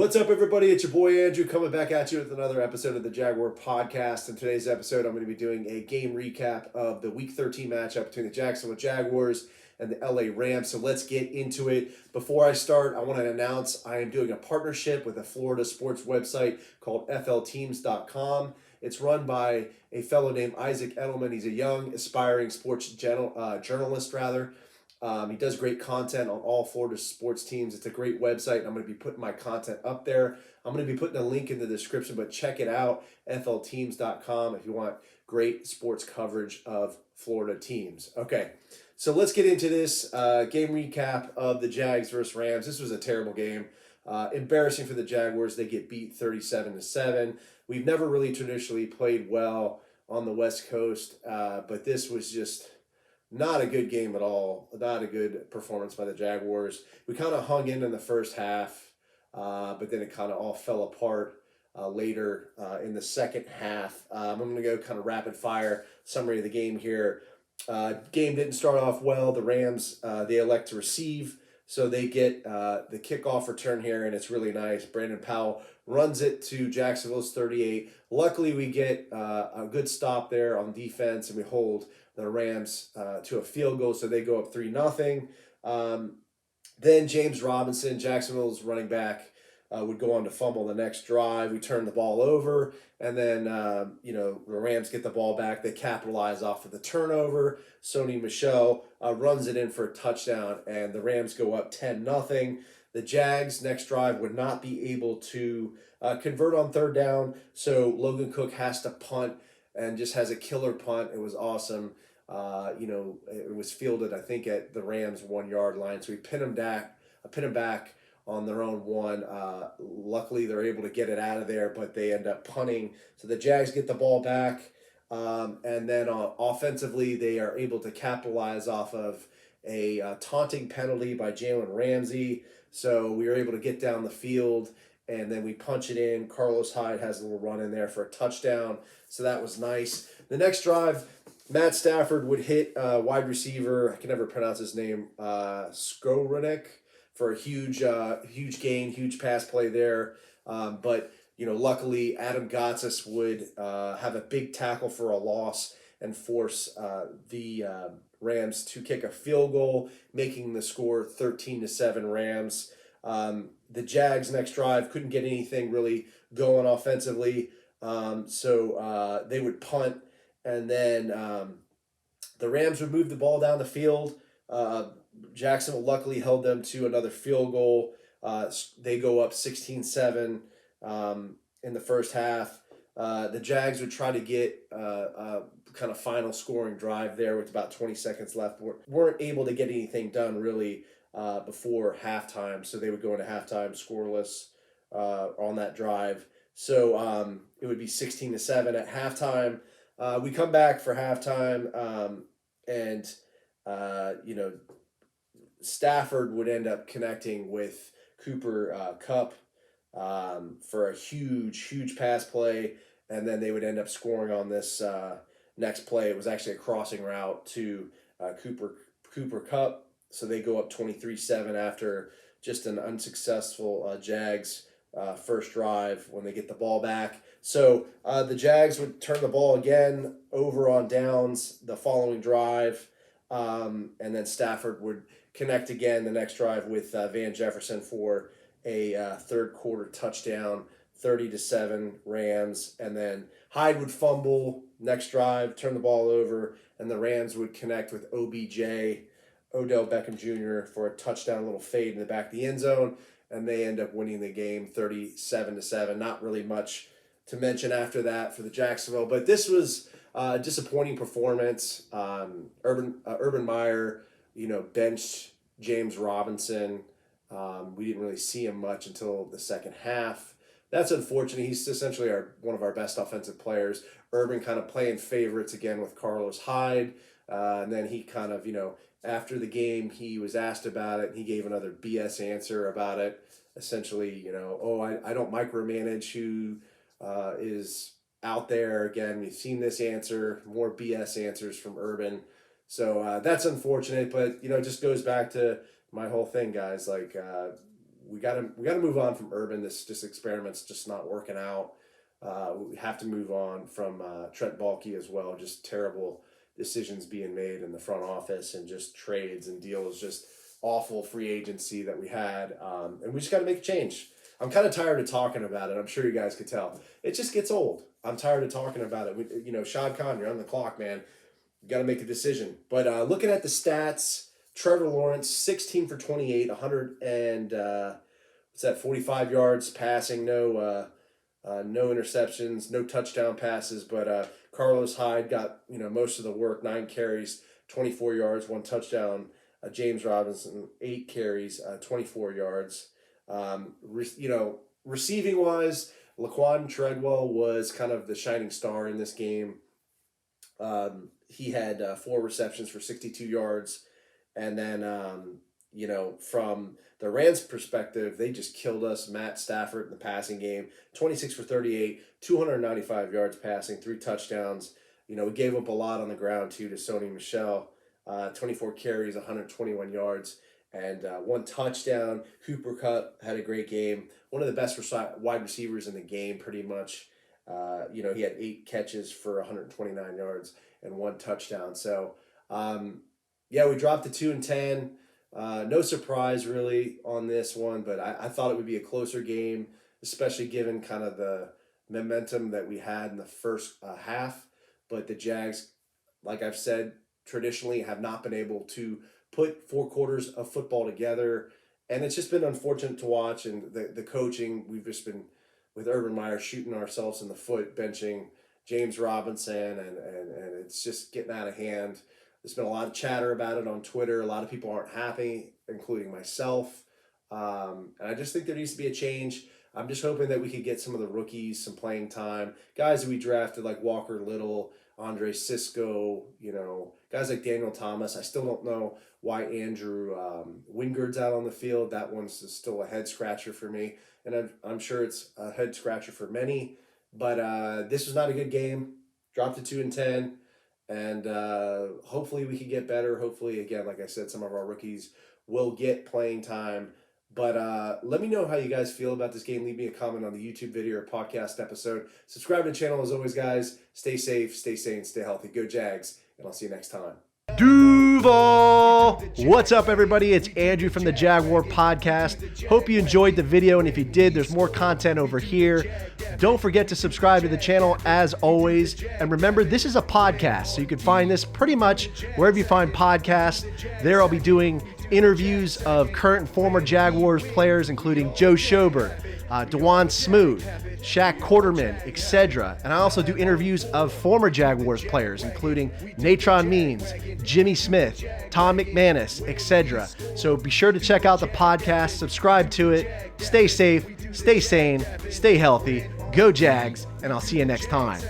What's up, everybody? It's your boy Andrew coming back at you with another episode of the Jaguar podcast. In today's episode, I'm going to be doing a game recap of the Week 13 matchup between the Jacksonville Jaguars and the LA Rams. So let's get into it. Before I start, I want to announce I am doing a partnership with a Florida sports website called flteams.com. It's run by a fellow named Isaac Edelman. He's a young, aspiring sports journalist, rather. He does great content on all Florida sports teams. It's a great website. I'm going to be putting my content up there. I'm going to be putting a link in the description, but check it out, flteams.com, if you want great sports coverage of Florida teams. Okay, so let's get into this game recap of the Jags versus Rams. This was a terrible game. Embarrassing for the Jaguars. They get beat 37-7. We've never really traditionally played well on the West Coast, but this was just not a good game at all. Not a good performance by the Jaguars. We kind of hung in the first half, but then it kind of all fell apart later in the second half. I'm going to go kind of rapid fire summary of the game here. Game didn't start off well. The Rams, they elect to receive, so they get the kickoff return here, and it's really nice. Brandon Powell runs it to Jacksonville's 38. Luckily, we get a good stop there on defense, and we hold the Rams to a field goal, so they go up 3-0. Then James Robinson, Jacksonville's running back, would go on to fumble the next drive. We turn the ball over, and then the Rams get the ball back. They capitalize off of the turnover. Sony Michel runs it in for a touchdown, and the Rams go up 10-0. The Jags next drive would not be able to convert on third down, so Logan Cook has to punt and just has a killer punt. It was awesome. It was fielded, I think, at the Rams 1 yard line. So we pin them back on their own one. Luckily, they're able to get it out of there, but they end up punting. So the Jags get the ball back. And then offensively, they are able to capitalize off of a taunting penalty by Jalen Ramsey. So we were able to get down the field, and then we punch it in. Carlos Hyde has a little run in there for a touchdown. So that was nice. The next drive, Matt Stafford would hit wide receiver, I can never pronounce his name, Skowronek, for a huge gain, huge pass play there. But luckily, Adam Gotsis would have a big tackle for a loss and force the Rams to kick a field goal, making the score 13-7 Rams. The Jags next drive couldn't get anything really going offensively, so they would punt, and then the Rams would move the ball down the field. Jacksonville luckily held them to another field goal. They go up 16-7 in the first half. The Jags would try to get a kind of final scoring drive there with about 20 seconds left. Weren't able to get anything done really before halftime, so they would go into halftime scoreless on that drive. So it would be 16-7 at halftime. We come back for halftime, and Stafford would end up connecting with Cooper Kupp for a huge pass play, and then they would end up scoring on this next play. It was actually a crossing route to Cooper Kupp, so they go up 23-7 after just an unsuccessful Jags first drive when they get the ball back. So the Jags would turn the ball again over on downs the following drive, and then Stafford would connect again the next drive with Van Jefferson for a third quarter touchdown, 30-7 Rams, and then Hyde would fumble next drive, turn the ball over, and the Rams would connect with OBJ, Odell Beckham Jr., for a touchdown, a little fade in the back of the end zone, and they end up winning the game 37-7. Not really much to mention after that for the Jacksonville, but this was a disappointing performance. Urban Meyer, benched James Robinson. We didn't really see him much until the second half. That's unfortunate. He's essentially one of our best offensive players. Urban kind of playing favorites again with Carlos Hyde. And then he kind of, after the game, he was asked about it, and he gave another BS answer about it. Essentially, I don't micromanage who is out there. Again, we've seen this answer, more BS answers from Urban. So that's unfortunate, but, it just goes back to my whole thing, guys. Like, we gotta move on from Urban. This experiment's just not working out. We have to move on from Trent Baalke as well. Just terrible decisions being made in the front office and just trades and deals, just awful free agency that we had. And we just got to make a change. I'm kind of tired of talking about it. I'm sure you guys could tell. It just gets old. I'm tired of talking about it. Shad Khan, you're on the clock, man. You got to make a decision. But looking at the stats, Trevor Lawrence, 16 for 28, 45 yards passing, no interceptions, no touchdown passes, but Carlos Hyde got most of the work, 9 carries, 24 yards, 1 touchdown. James Robinson, 8 carries, 24 yards. Receiving wise, Laquan Treadwell was kind of the shining star in this game. He had 4 receptions for 62 yards, and then from the Rams' perspective, they just killed us. Matt Stafford in the passing game, 26 for 38, 295 yards passing, 3 touchdowns. We gave up a lot on the ground too to Sony Michel, 24 carries, 121 yards, and 1 touchdown. Cooper Kupp had a great game. One of the best wide receivers in the game, pretty much. He had 8 catches for 129 yards and 1 touchdown. So, we dropped to 2-10. No surprise really on this one, but I thought it would be a closer game, especially given kind of the momentum that we had in the first half. But the Jags, like I've said, traditionally have not been able to put 4 quarters of football together. And it's just been unfortunate to watch. And the coaching, we've just been, with Urban Meyer, shooting ourselves in the foot, benching James Robinson, and it's just getting out of hand. There's been a lot of chatter about it on Twitter. A lot of people aren't happy, including myself. And I just think there needs to be a change. I'm just hoping that we could get some of the rookies some playing time. Guys that we drafted like Walker Little, Andre Sisco, guys like Daniel Thomas. I still don't know why Andrew Wingard's out on the field. That one's still a head scratcher for me. And I'm sure it's a head scratcher for many. But this was not a good game. Dropped to 2-10. And hopefully we can get better. Hopefully, again, like I said, some of our rookies will get playing time. But let me know how you guys feel about this game. Leave me a comment on the YouTube video or podcast episode. Subscribe to the channel as always, guys. Stay safe, stay sane, stay healthy. Go Jags, and I'll see you next time. Duval! What's up, everybody? It's Andrew from the Jaguar Podcast. Hope you enjoyed the video, and if you did, there's more content over here. Don't forget to subscribe to the channel as always. And remember, this is a podcast, so you can find this pretty much wherever you find podcasts. There I'll be doing interviews of current and former Jaguars players, including Joe Schobert, DeJuan Smoot, Shaq Quarterman, etc. And I also do interviews of former Jaguars players, including Natron Means, Jimmy Smith, Tom McManus, etc. So be sure to check out the podcast, subscribe to it, stay safe, stay sane, stay healthy, go Jags, and I'll see you next time.